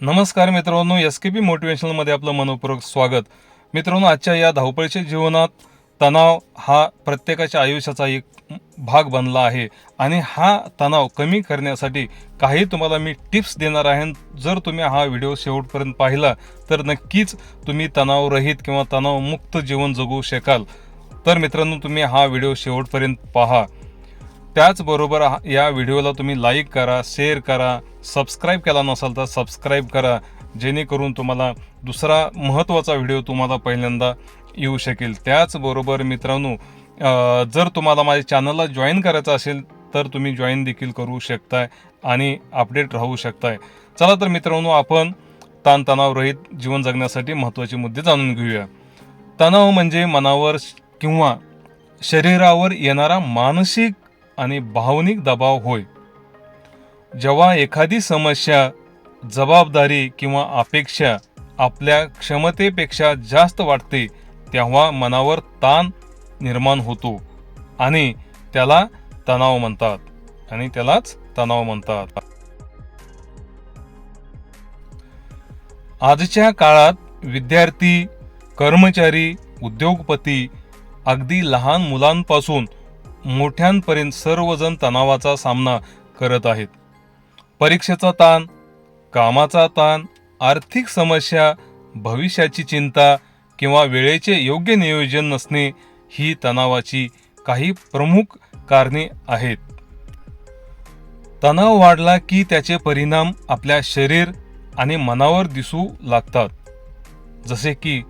नमस्कार मित्रांनो, एसकेपी मोटिवेशनलमध्ये आपलं मनपूर्वक स्वागत. मित्रांनो, आजच्या या धावपळीच्या जीवनात तणाव हा प्रत्येकाच्या आयुष्याचा एक भाग बनला आहे आणि हा तणाव कमी करण्यासाठी काही तुम्हाला मी टिप्स देणार आहे. जर तुम्ही हा व्हिडिओ शेवटपर्यंत पाहिला तर नक्कीच तुम्ही तणावरहित किंवा तणावमुक्त जीवन जगू शकाल. तर मित्रांनो, तुम्ही हा व्हिडिओ शेवटपर्यंत पहा. त्याचबरोबर या व्हिडिओला तुम्ही लाईक करा, शेअर करा, सबस्क्राईब केला नसाल तर सबस्क्राईब करा, जेणेकरून तुम्हाला दुसरा महत्त्वाचा व्हिडिओ तुम्हाला पहिल्यांदा येऊ शकेल. त्याचबरोबर मित्रांनो, जर तुम्हाला माझ्या चॅनलला जॉईन करायचं असेल तर तुम्ही जॉईन देखील करू शकताय आणि अपडेट राहू शकताय. चला तर मित्रांनो, आपण ताणतणावरहित जीवन जगण्यासाठी महत्त्वाचे मुद्दे जाणून घेऊया. तणाव म्हणजे मनावर किंवा शरीरावर येणारा मानसिक आणि भावनिक दबाव होय. जेव्हा एखादी समस्या, जबाबदारी किंवा अपेक्षा आपल्या क्षमतेपेक्षा जास्त वाटते तेव्हा मनावर ताण निर्माण होतो आणि त्यालाच तणाव म्हणतात. आजच्या काळात विद्यार्थी, कर्मचारी, उद्योगपती, अगदी लहान मुलांपासून मोठ्यांपर्यंत सर्वजण तणावाचा सामना करत आहेत. परीक्षेचा ताण, कामाचा ताण, आर्थिक समस्या, भविष्याची चिंता किंवा वेळेचे योग्य नियोजन नसणे ही तणावाची काही प्रमुख कारणे आहेत. तणाव वाढला की त्याचे परिणाम आपल्या शरीर आणि मनावर दिसू लागतात, जसे की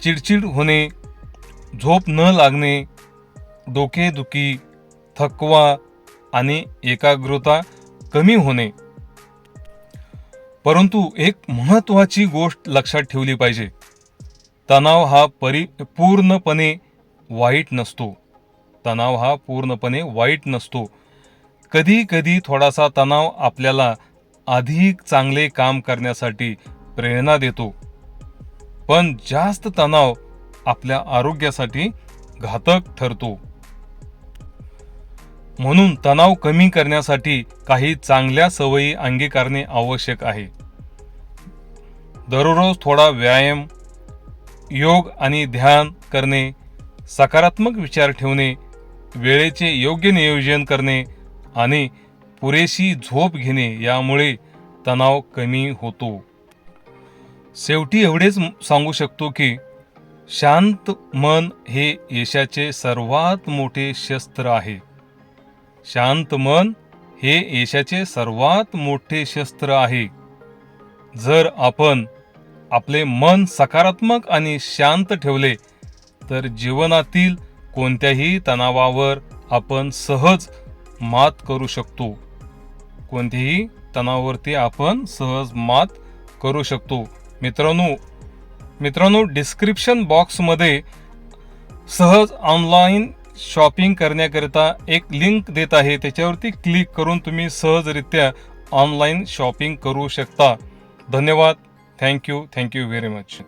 चिडचिड होणे, झोप न लागणे, डोकेदुखी, थकवा आणि एकाग्रता कमी होणे. परंतु एक महत्त्वाची गोष्ट लक्षात ठेवली पाहिजे. तणाव हा पूर्णपणे वाईट नसतो. कधी कधी थोडासा तणाव आपल्याला अधिक चांगले काम करण्यासाठी प्रेरणा देतो, पण जास्त तणाव आपल्या आरोग्यासाठी घातक ठरतो. म्हणून तणाव कमी करण्यासाठी काही चांगल्या सवयी अंगीकारणे आवश्यक आहे. दररोज थोडा व्यायाम, योग आणि ध्यान करणे, सकारात्मक विचार ठेवणे, वेळेचे योग्य नियोजन करणे आणि पुरेशी झोप घेणे यामुळे तणाव कमी होतो. शेवटी एवढेच सांगू शकतो की शांत मन हे यशाचे सर्वात मोठे शस्त्र आहे. शांत मन हे यशाचे सर्वात मोठे शस्त्र आहे. जर आपण आपले मन सकारात्मक आणि शांत ठेवले तर जीवनातील कोणत्याही तणावावर आपण सहज मात करू शकतो. मित्रांनो, डिस्क्रिप्शन बॉक्समध्ये सहज ऑनलाईन शॉपिंग करण्याकरिता एक लिंक देत आहे. त्याच्यावरती क्लिक करून तुम्ही सहजरित्या ऑनलाईन शॉपिंग करू शकता. धन्यवाद. Thank you very much.